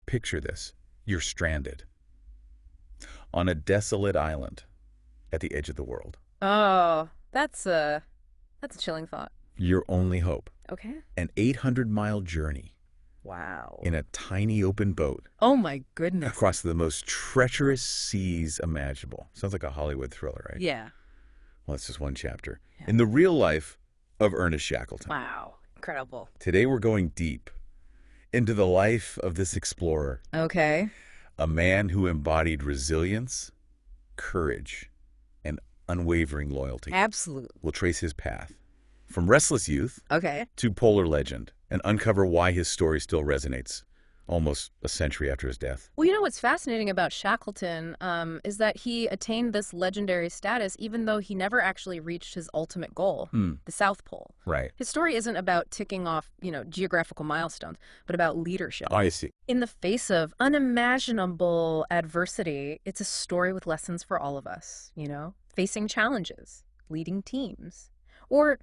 Picture this. You're stranded on a desolate island at the edge of the world. Oh, that's a chilling thought. Your only hope. Okay. An 800-mile journey Wow. in a tiny open boat Oh my goodness. across the most treacherous seas imaginable. Sounds like a Hollywood thriller, right? Yeah. Well, that's just one chapter. Yeah. In the real life of Ernest Shackleton. Wow. Incredible. Today we're going deep into the life of this explorer, Okay. a man who embodied resilience, courage, and unwavering loyalty. Absolutely. We'll trace his path from restless youth Okay. to polar legend and uncover why his story still resonates almost a century after his death. Well, you know what's fascinating about Shackleton is that he attained this legendary status even though he never actually reached his ultimate goal, the South Pole. Right. His story isn't about ticking off, geographical milestones, but about leadership. I see. In the face of unimaginable adversity, it's a story with lessons for all of us, facing challenges, leading teams, or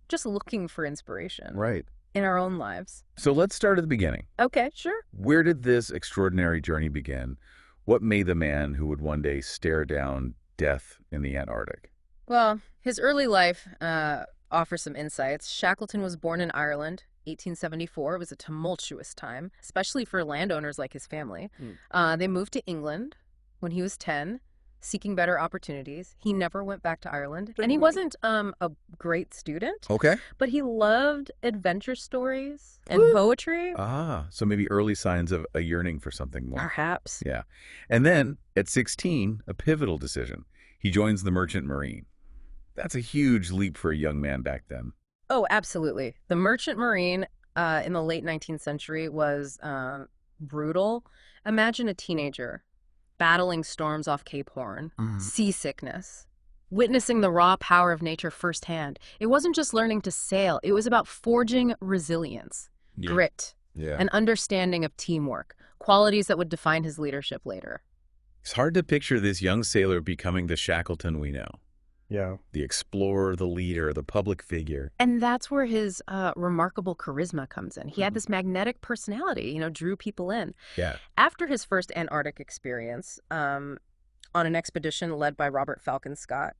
just looking for inspiration Right. in our own lives. So let's start at the beginning. Okay, sure. Where did this extraordinary journey begin? What made the man who would one day stare down death in the Antarctic? Well, his early life offers some insights. Shackleton was born in Ireland, 1874. It was a tumultuous time, especially for landowners like his family. They moved to England when he was 10, seeking better opportunities. He never went back to Ireland. And he wasn't a great student, Okay. but he loved adventure stories and poetry. So maybe early signs of a yearning for something more. Perhaps. Yeah. And then at 16, a pivotal decision. He joins the Merchant Marine. That's a huge leap for a young man back then. Oh, absolutely. The Merchant Marine in the late 19th century was brutal. Imagine a teenager battling storms off Cape Horn, seasickness, witnessing the raw power of nature firsthand. It wasn't just learning to sail. It was about forging resilience, grit, and understanding of teamwork, qualities that would define his leadership later. It's hard to picture this young sailor becoming the Shackleton we know. Yeah. The explorer, the leader, the public figure. And that's where his remarkable charisma comes in. He had this magnetic personality, drew people in. Yeah. After his first Antarctic experience, on an expedition led by Robert Falcon Scott,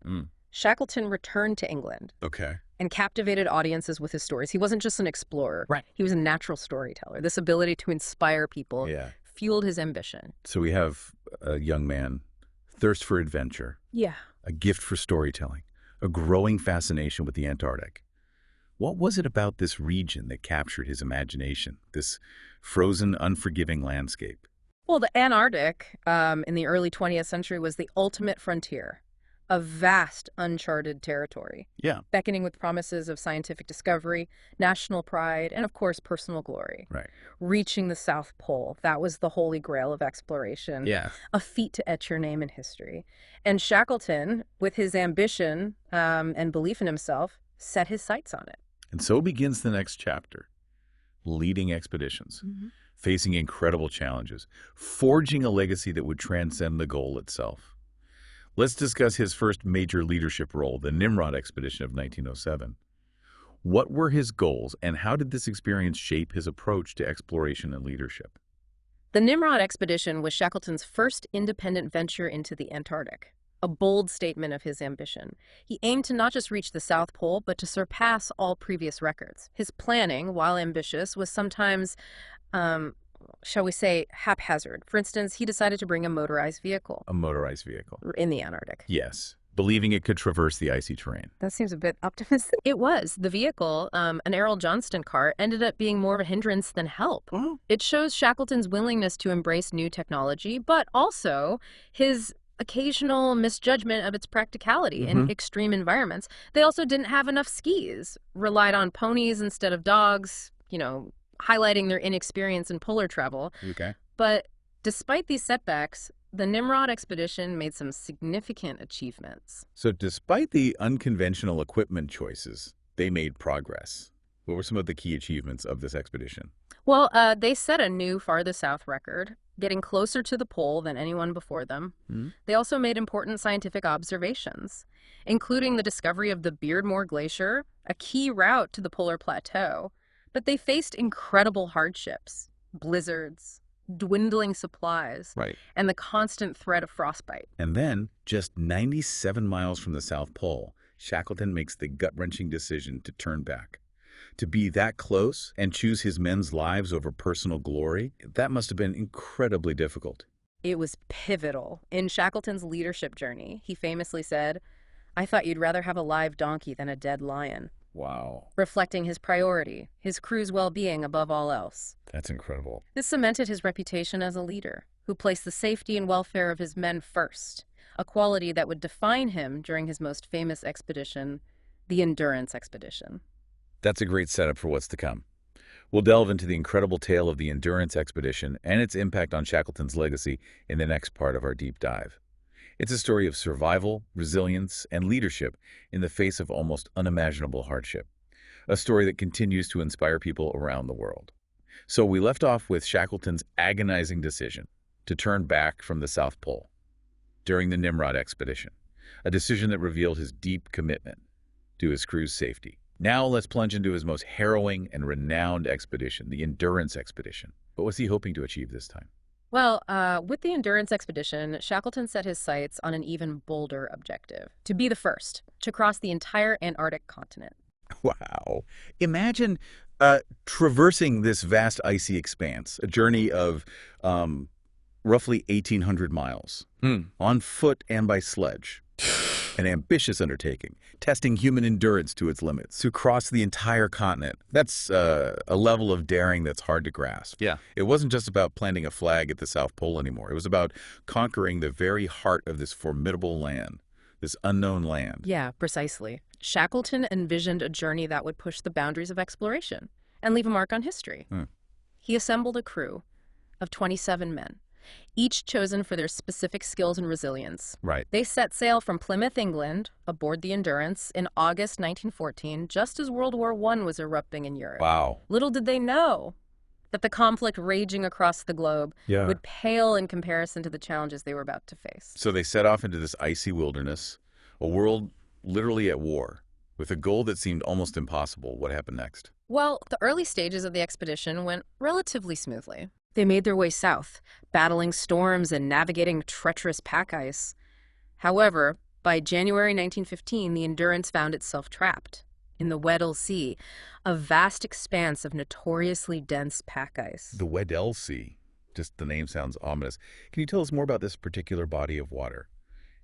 Shackleton returned to England Okay. and captivated audiences with his stories. He wasn't just an explorer. Right. He was a natural storyteller. This ability to inspire people fueled his ambition. So we have a young man, thirst for adventure, Yeah. a gift for storytelling, a growing fascination with the Antarctic. What was it about this region that captured his imagination, this frozen, unforgiving landscape? Well, the Antarctic in the early 20th century was the ultimate frontier, a vast, uncharted territory, Yeah. beckoning with promises of scientific discovery, national pride, and of course, personal glory. Right. Reaching the South Pole, that was the holy grail of exploration, Yeah. a feat to etch your name in history. And Shackleton, with his ambition and belief in himself, set his sights on it. And so begins the next chapter, leading expeditions, facing incredible challenges, forging a legacy that would transcend the goal itself. Let's discuss his first major leadership role, the Nimrod expedition of 1907. What were his goals, and how did this experience shape his approach to exploration and leadership? The Nimrod expedition was Shackleton's first independent venture into the Antarctic, a bold statement of his ambition. He aimed to not just reach the South Pole, but to surpass all previous records. His planning, while ambitious, was sometimes, shall we say, haphazard. For instance, he decided to bring a motorized vehicle A motorized vehicle. in the Antarctic. Yes, believing it could traverse the icy terrain. That seems a bit optimistic. It was. The vehicle, an Errol Johnston car, ended up being more of a hindrance than help. Oh. It shows Shackleton's willingness to embrace new technology, but also his occasional misjudgment of its practicality in extreme environments. They also didn't have enough skis, relied on ponies instead of dogs, highlighting their inexperience in polar travel. Okay. But despite these setbacks, the Nimrod expedition made some significant achievements. So despite the unconventional equipment choices, they made progress. What were some of the key achievements of this expedition? Well, they set a new farthest south record, getting closer to the pole than anyone before them. They also made important scientific observations, including the discovery of the Beardmore Glacier, a key route to the polar plateau. But they faced incredible hardships, blizzards, dwindling supplies, Right. and the constant threat of frostbite. And then, just 97 miles from the South Pole, Shackleton makes the gut-wrenching decision to turn back. To be that close and choose his men's lives over personal glory, that must have been incredibly difficult. It was pivotal. In Shackleton's leadership journey, he famously said, "I thought you'd rather have a live donkey than a dead lion," Wow. reflecting his priority, his crew's well-being above all else. That's incredible. This cemented his reputation as a leader who placed the safety and welfare of his men first, a quality that would define him during his most famous expedition, the Endurance Expedition. That's a great setup for what's to come. We'll delve into the incredible tale of the Endurance Expedition and its impact on Shackleton's legacy in the next part of our deep dive. It's a story of survival, resilience, and leadership in the face of almost unimaginable hardship. A story that continues to inspire people around the world. So we left off with Shackleton's agonizing decision to turn back from the South Pole during the Nimrod expedition, a decision that revealed his deep commitment to his crew's safety. Now let's plunge into his most harrowing and renowned expedition, the Endurance Expedition. What was he hoping to achieve this time? Well, with the Endurance Expedition, Shackleton set his sights on an even bolder objective: to be the first to cross the entire Antarctic continent. Wow. Imagine traversing this vast icy expanse, a journey of roughly 1,800 miles, on foot and by sledge. An ambitious undertaking, testing human endurance to its limits, to cross the entire continent. That's a level of daring that's hard to grasp. Yeah. It wasn't just about planting a flag at the South Pole anymore. It was about conquering the very heart of this formidable land, this unknown land. Yeah, precisely. Shackleton envisioned a journey that would push the boundaries of exploration and leave a mark on history. He assembled a crew of 27 men, each chosen for their specific skills and resilience. Right. They set sail from Plymouth, England, aboard the Endurance in August 1914, just as World War I was erupting in Europe. Wow. Little did they know that the conflict raging across the globe would pale in comparison to the challenges they were about to face. So they set off into this icy wilderness, a world literally at war, with a goal that seemed almost impossible. What happened next? Well, the early stages of the expedition went relatively smoothly. They made their way south, battling storms and navigating treacherous pack ice. However, by January 1915, the Endurance found itself trapped in the Weddell Sea, a vast expanse of notoriously dense pack ice. The Weddell Sea. Just the name sounds ominous. Can you tell us more about this particular body of water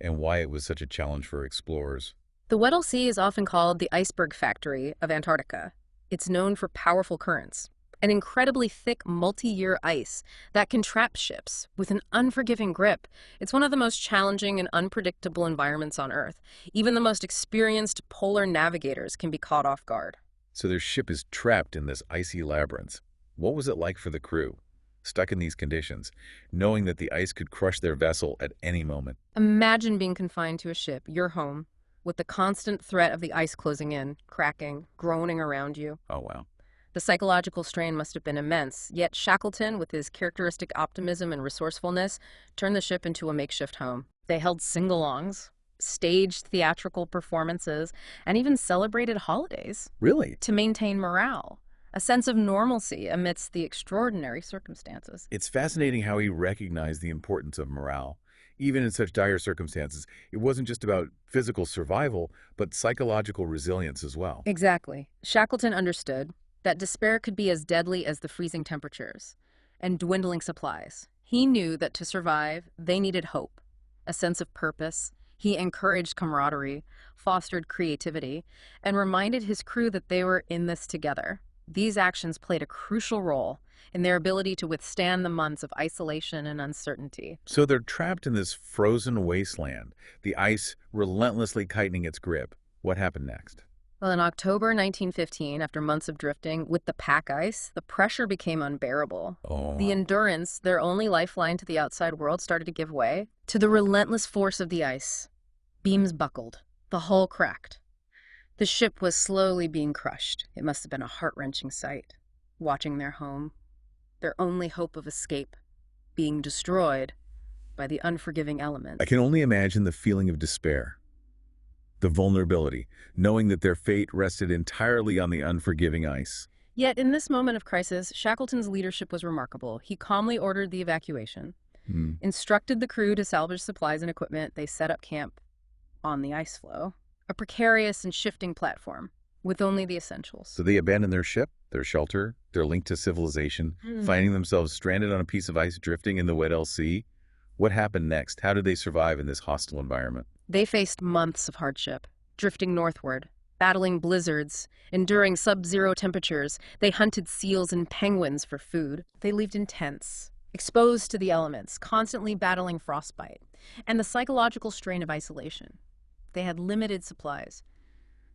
and why it was such a challenge for explorers? The Weddell Sea is often called the iceberg factory of Antarctica. It's known for powerful currents, an incredibly thick multi-year ice that can trap ships with an unforgiving grip. It's one of the most challenging and unpredictable environments on Earth. Even the most experienced polar navigators can be caught off guard. So their ship is trapped in this icy labyrinth. What was it like for the crew, stuck in these conditions, knowing that the ice could crush their vessel at any moment? Imagine being confined to a ship, your home, with the constant threat of the ice closing in, cracking, groaning around you. Oh, wow. The psychological strain must have been immense, yet Shackleton, with his characteristic optimism and resourcefulness, turned the ship into a makeshift home. They held sing-alongs, staged theatrical performances, and even celebrated holidays Really? to maintain morale, a sense of normalcy amidst the extraordinary circumstances. It's fascinating how he recognized the importance of morale. Even in such dire circumstances, it wasn't just about physical survival, but psychological resilience as well. Exactly. Shackleton understood that despair could be as deadly as the freezing temperatures and dwindling supplies. He knew that to survive, they needed hope, a sense of purpose. He encouraged camaraderie, fostered creativity, and reminded his crew that they were in this together. These actions played a crucial role in their ability to withstand the months of isolation and uncertainty. So they're trapped in this frozen wasteland, the ice relentlessly tightening its grip. What happened next? Well, in October 1915, after months of drifting with the pack ice, the pressure became unbearable. Oh. The Endurance, their only lifeline to the outside world, started to give way to the relentless force of the ice. Beams buckled. The hull cracked. The ship was slowly being crushed. It must have been a heart-wrenching sight, watching their home, their only hope of escape, being destroyed by the unforgiving elements. I can only imagine the feeling of despair, the vulnerability, knowing that their fate rested entirely on the unforgiving ice. Yet in this moment of crisis, Shackleton's leadership was remarkable. He calmly ordered the evacuation, instructed the crew to salvage supplies and equipment. They set up camp on the ice floe, a precarious and shifting platform with only the essentials. So they abandoned their ship, their shelter, their link to civilization, finding themselves stranded on a piece of ice drifting in the Weddell Sea. What happened next? How did they survive in this hostile environment? They faced months of hardship, drifting northward, battling blizzards, enduring sub-zero temperatures. They hunted seals and penguins for food. They lived in tents, exposed to the elements, constantly battling frostbite, and the psychological strain of isolation. They had limited supplies,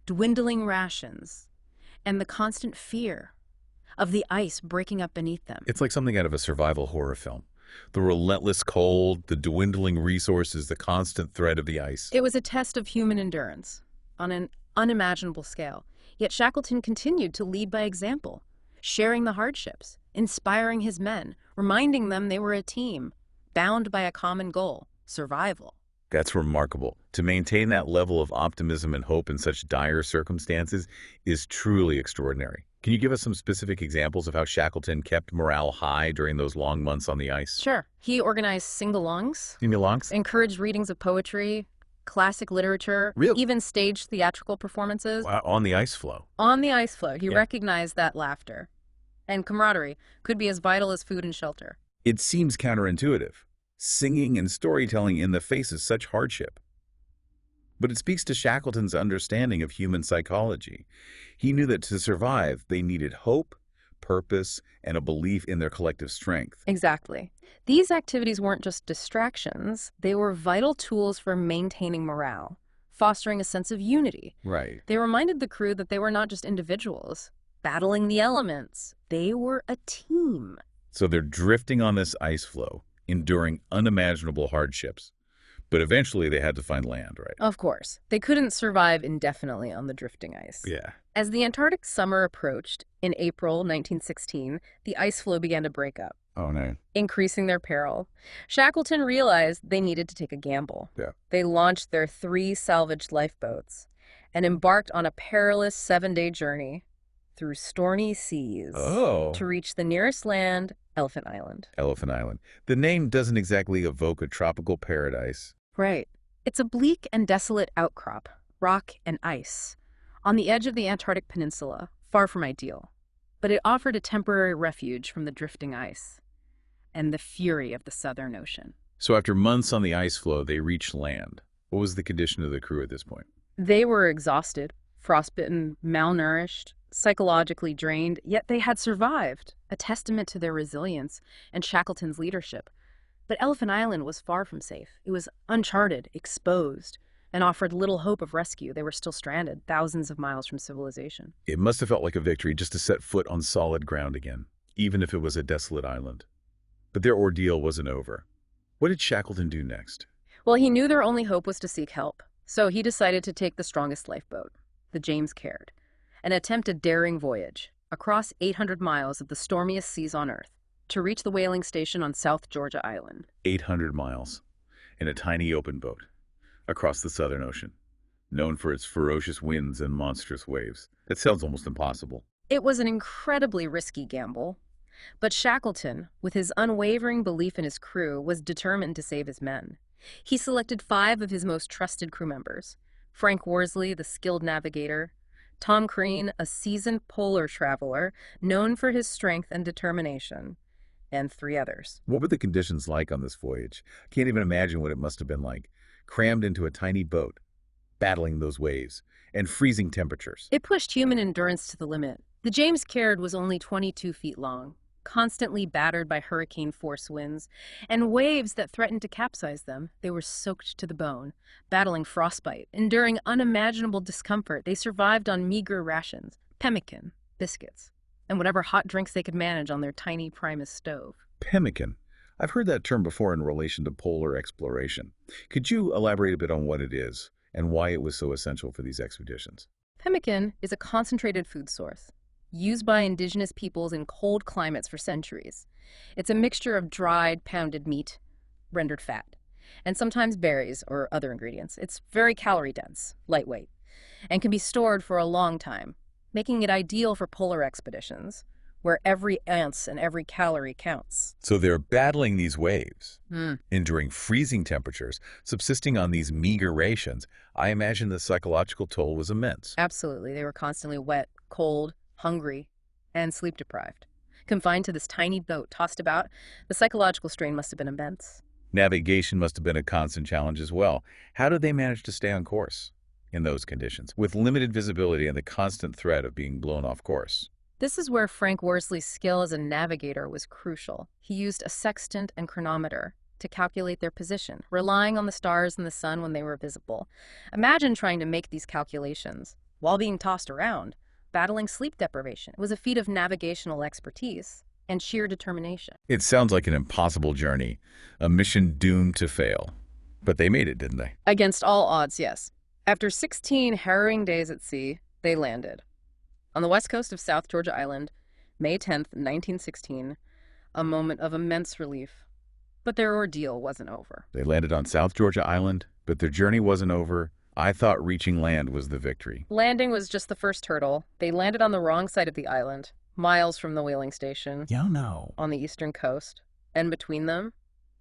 dwindling rations, and the constant fear of the ice breaking up beneath them. It's like something out of a survival horror film. The relentless cold, the dwindling resources, the constant threat of the ice. It was a test of human endurance on an unimaginable scale. Yet Shackleton continued to lead by example, sharing the hardships, inspiring his men, reminding them they were a team, bound by a common goal, survival. That's remarkable. To maintain that level of optimism and hope in such dire circumstances is truly extraordinary. Can you give us some specific examples of how Shackleton kept morale high during those long months on the ice? Sure. He organized sing-alongs, Sing-alongs? encouraged readings of poetry, classic literature, Really? even staged theatrical performances. On the ice floe. On the ice floe, he Yeah. recognized that laughter and camaraderie could be as vital as food and shelter. It seems counterintuitive. Singing and storytelling in the face of such hardship. But it speaks to Shackleton's understanding of human psychology. He knew that to survive, they needed hope, purpose, and a belief in their collective strength. Exactly. These activities weren't just distractions, they were vital tools for maintaining morale, fostering a sense of unity. Right. They reminded the crew that they were not just individuals battling the elements, they were a team. So they're drifting on this ice floe, enduring unimaginable hardships. But eventually they had to find land, right? Of course, they couldn't survive indefinitely on the drifting ice. Yeah. As the Antarctic summer approached, in April 1916, the ice floe began to break up, Oh, no. increasing their peril. Shackleton realized they needed to take a gamble. Yeah. They launched their 3 salvaged lifeboats and embarked on a perilous 7-day journey through stormy seas to reach the nearest land, Elephant Island. Elephant Island. The name doesn't exactly evoke a tropical paradise. Right. It's a bleak and desolate outcrop, rock and ice, on the edge of the Antarctic Peninsula, far from ideal. But it offered a temporary refuge from the drifting ice and the fury of the Southern Ocean. So after months on the ice floe, they reached land. What was the condition of the crew at this point? They were exhausted, frostbitten, malnourished, psychologically drained, yet they had survived, a testament to their resilience and Shackleton's leadership. But Elephant Island was far from safe. It was uncharted, exposed, and offered little hope of rescue. They were still stranded, thousands of miles from civilization. It must have felt like a victory just to set foot on solid ground again, even if it was a desolate island. But their ordeal wasn't over. What did Shackleton do next? Well, he knew their only hope was to seek help, so he decided to take the strongest lifeboat, the James Caird, and attempt a daring voyage across 800 miles of the stormiest seas on Earth to reach the whaling station on South Georgia Island. 800 miles in a tiny open boat across the Southern Ocean, known for its ferocious winds and monstrous waves. That sounds almost impossible. It was an incredibly risky gamble, but Shackleton, with his unwavering belief in his crew, was determined to save his men. He selected 5 of his most trusted crew members: Frank Worsley, the skilled navigator; Tom Crean, a seasoned polar traveler known for his strength and determination; and 3 others. What were the conditions like on this voyage? I can't even imagine what it must have been like, crammed into a tiny boat, battling those waves, and freezing temperatures. It pushed human endurance to the limit. The James Caird was only 22 feet long, constantly battered by hurricane-force winds and waves that threatened to capsize them. They were soaked to the bone, battling frostbite, enduring unimaginable discomfort. They survived on meager rations, pemmican, biscuits, and whatever hot drinks they could manage on their tiny Primus stove. Pemmican. I've heard that term before in relation to polar exploration. Could you elaborate a bit on what it is and why it was so essential for these expeditions? Pemmican is a concentrated food source used by indigenous peoples in cold climates for centuries. It's a mixture of dried, pounded meat, rendered fat, and sometimes berries or other ingredients. It's very calorie dense, lightweight, and can be stored for a long time, making it ideal for polar expeditions, where every ounce and every calorie counts. So they're battling these waves, Hmm. enduring freezing temperatures, subsisting on these meager rations. I imagine the psychological toll was immense. Absolutely. They were constantly wet, cold, hungry, and sleep-deprived. Confined to this tiny boat tossed about, the psychological strain must have been immense. Navigation must have been a constant challenge as well. How did they manage to stay on course in those conditions, with limited visibility and the constant threat of being blown off course? This is where Frank Worsley's skill as a navigator was crucial. He used a sextant and chronometer to calculate their position, relying on the stars and the sun when they were visible. Imagine trying to make these calculations while being tossed around, battling sleep deprivation. It was a feat of navigational expertise and sheer determination. It sounds like an impossible journey, a mission doomed to fail. But they made it, didn't they? Against all odds, yes. After 16 harrowing days at sea, they landed on the west coast of South Georgia Island, May 10th, 1916, a moment of immense relief. But their ordeal wasn't over. They landed on South Georgia Island, but their journey wasn't over. I thought reaching land was the victory. Landing was just the first hurdle. They landed on the wrong side of the island, miles from the whaling station, Yeah, no. on the eastern coast. And between them,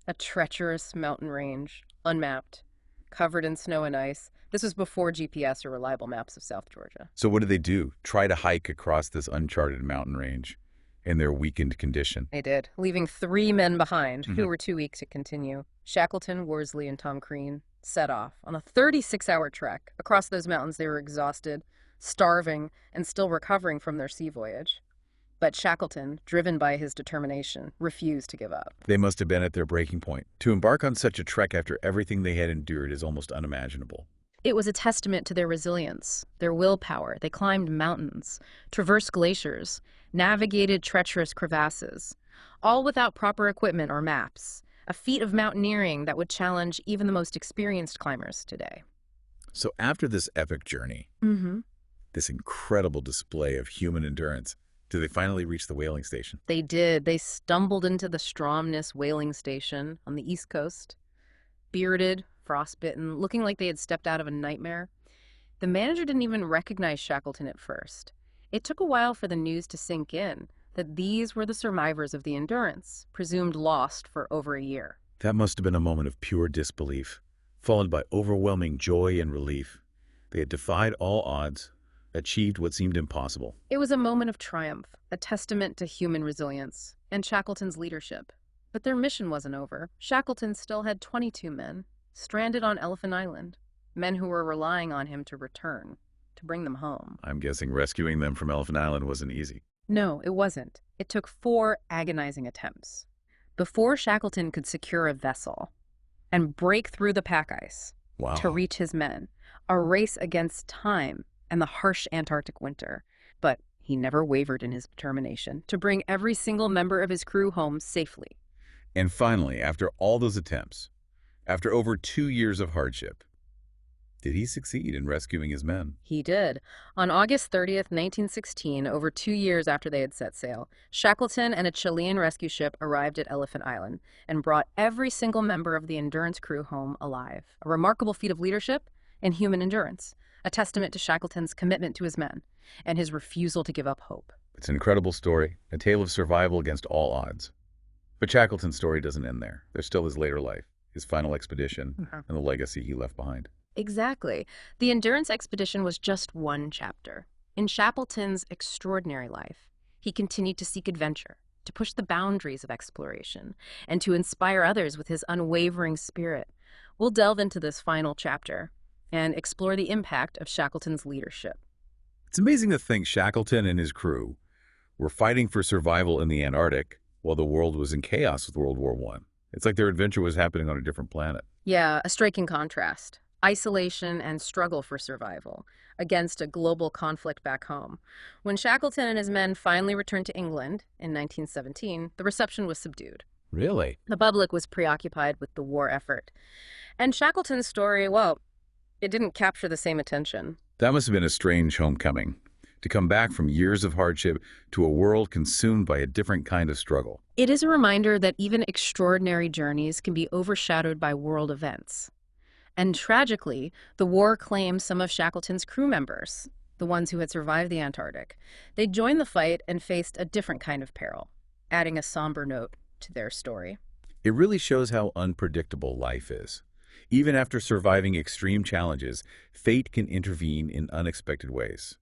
a treacherous mountain range, unmapped, covered in snow and ice. This was before GPS or reliable maps of South Georgia. So what did they do? Try to hike across this uncharted mountain range in their weakened condition. They did, leaving 3 men behind who Mhm. were too weak to continue. Shackleton, Worsley, and Tom Crean set off on a 36-hour trek. Across those mountains, they were exhausted, starving, and still recovering from their sea voyage. But Shackleton, driven by his determination, refused to give up. They must have been at their breaking point. To embark on such a trek after everything they had endured is almost unimaginable. It was a testament to their resilience, their willpower. They climbed mountains, traversed glaciers, navigated treacherous crevasses, all without proper equipment or maps. A feat of mountaineering that would challenge even the most experienced climbers today. So after this epic journey, Mm-hmm. this incredible display of human endurance, did they finally reach the whaling station? They did. They stumbled into the Stromness whaling station on the East Coast, bearded, frostbitten, looking like they had stepped out of a nightmare. The manager didn't even recognize Shackleton at first. It took a while for the news to sink in that these were the survivors of the Endurance, presumed lost for over a year. That must have been a moment of pure disbelief, followed by overwhelming joy and relief. They had defied all odds, achieved what seemed impossible. It was a moment of triumph, a testament to human resilience and Shackleton's leadership. But their mission wasn't over. Shackleton still had 22 men, stranded on Elephant Island, men who were relying on him to return, to bring them home. I'm guessing rescuing them from Elephant Island wasn't easy. No, it wasn't. It took 4 agonizing attempts. Before Shackleton could secure a vessel and break through the pack ice Wow. to reach his men, a race against time and the harsh Antarctic winter. But he never wavered in his determination to bring every single member of his crew home safely. And finally, after all those attempts, after over 2 years of hardship, did he succeed in rescuing his men? He did. On August 30th, 1916, over 2 years after they had set sail, Shackleton and a Chilean rescue ship arrived at Elephant Island and brought every single member of the Endurance crew home alive. A remarkable feat of leadership and human endurance, a testament to Shackleton's commitment to his men and his refusal to give up hope. It's an incredible story, a tale of survival against all odds. But Shackleton's story doesn't end there. There's still his later life, his final expedition, and the legacy he left behind. Exactly. The Endurance expedition was just one chapter. In Shackleton's extraordinary life, he continued to seek adventure, to push the boundaries of exploration, and to inspire others with his unwavering spirit. We'll delve into this final chapter and explore the impact of Shackleton's leadership. It's amazing to think Shackleton and his crew were fighting for survival in the Antarctic while the world was in chaos with World War I. It's like their adventure was happening on a different planet. Yeah, a striking contrast. Isolation and struggle for survival against a global conflict back home. When Shackleton and his men finally returned to England in 1917, the reception was subdued. Really? The public was preoccupied with the war effort. And Shackleton's story, well, it didn't capture the same attention. That must have been a strange homecoming, to come back from years of hardship to a world consumed by a different kind of struggle. It is a reminder that even extraordinary journeys can be overshadowed by world events. And tragically, the war claimed some of Shackleton's crew members. the ones who had survived the Antarctic. They joined the fight and faced a different kind of peril, adding a somber note to their story. It really shows how unpredictable life is. Even after surviving extreme challenges, fate can intervene in unexpected ways.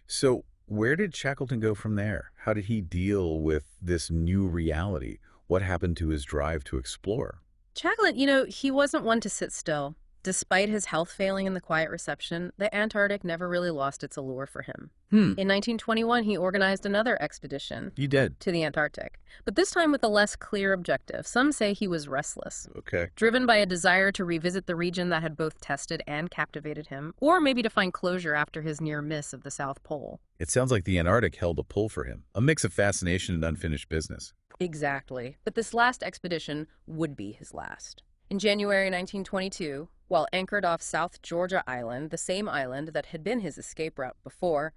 So, where did Shackleton go from there? How did he deal with this new reality? What happened to his drive to explore? Shackleton, he wasn't one to sit still. Despite his health failing in the quiet reception, the Antarctic never really lost its allure for him. In 1921, he organized another expedition You did. to the Antarctic, but this time with a less clear objective. Some say he was restless, Okay. driven by a desire to revisit the region that had both tested and captivated him, or maybe to find closure after his near miss of the South Pole. It sounds like the Antarctic held a pull for him, a mix of fascination and unfinished business. Exactly. But this last expedition would be his last. In January 1922, while anchored off South Georgia Island, the same island that had been his escape route before,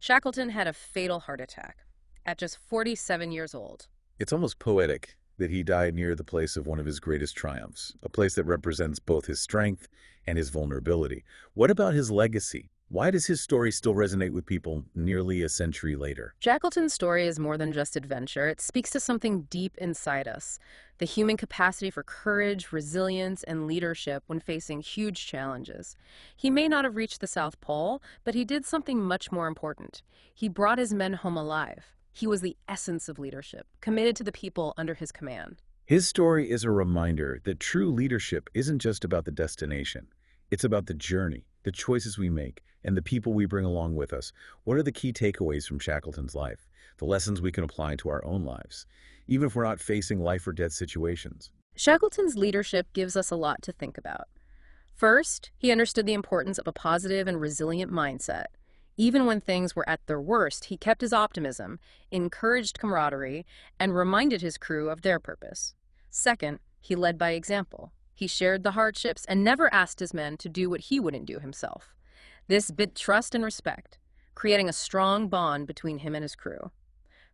Shackleton had a fatal heart attack at just 47 years old. It's almost poetic that he died near the place of one of his greatest triumphs, a place that represents both his strength and his vulnerability. What about his legacy? Why does his story still resonate with people nearly a century later? Shackleton's story is more than just adventure. It speaks to something deep inside us, the human capacity for courage, resilience, and leadership when facing huge challenges. He may not have reached the South Pole, but he did something much more important. He brought his men home alive. He was the essence of leadership, committed to the people under his command. His story is a reminder that true leadership isn't just about the destination. It's about the journey, the choices we make, and the people we bring along with us. What are the key takeaways from Shackleton's life? The lessons we can apply to our own lives, even if we're not facing life or death situations. Shackleton's leadership gives us a lot to think about. First, he understood the importance of a positive and resilient mindset. Even when things were at their worst, he kept his optimism, encouraged camaraderie, and reminded his crew of their purpose. Second, he led by example. He shared the hardships and never asked his men to do what he wouldn't do himself. This built trust and respect, creating a strong bond between him and his crew.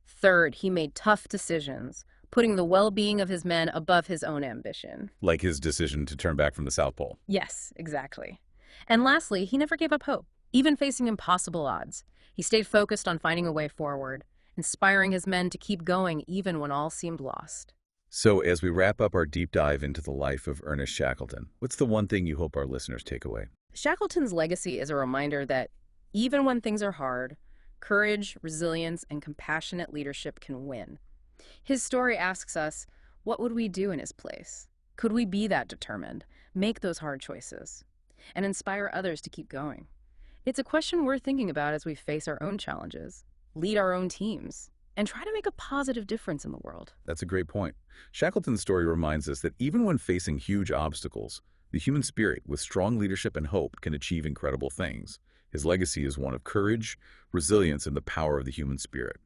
Third, he made tough decisions, putting the well-being of his men above his own ambition. Like his decision to turn back from the South Pole. Yes, exactly. And lastly, he never gave up hope, even facing impossible odds. He stayed focused on finding a way forward, inspiring his men to keep going even when all seemed lost. So, as we wrap up our deep dive into the life of Ernest Shackleton, what's the one thing you hope our listeners take away? Shackleton's legacy is a reminder that even when things are hard, courage, resilience, and compassionate leadership can win. His story asks us, what would we do in his place? Could we be that determined, make those hard choices, and inspire others to keep going? It's a question worth thinking about as we face our own challenges, lead our own teams, and try to make a positive difference in the world. That's a great point. Shackleton's story reminds us that even when facing huge obstacles, the human spirit, with strong leadership and hope, can achieve incredible things. His legacy is one of courage, resilience, and the power of the human spirit.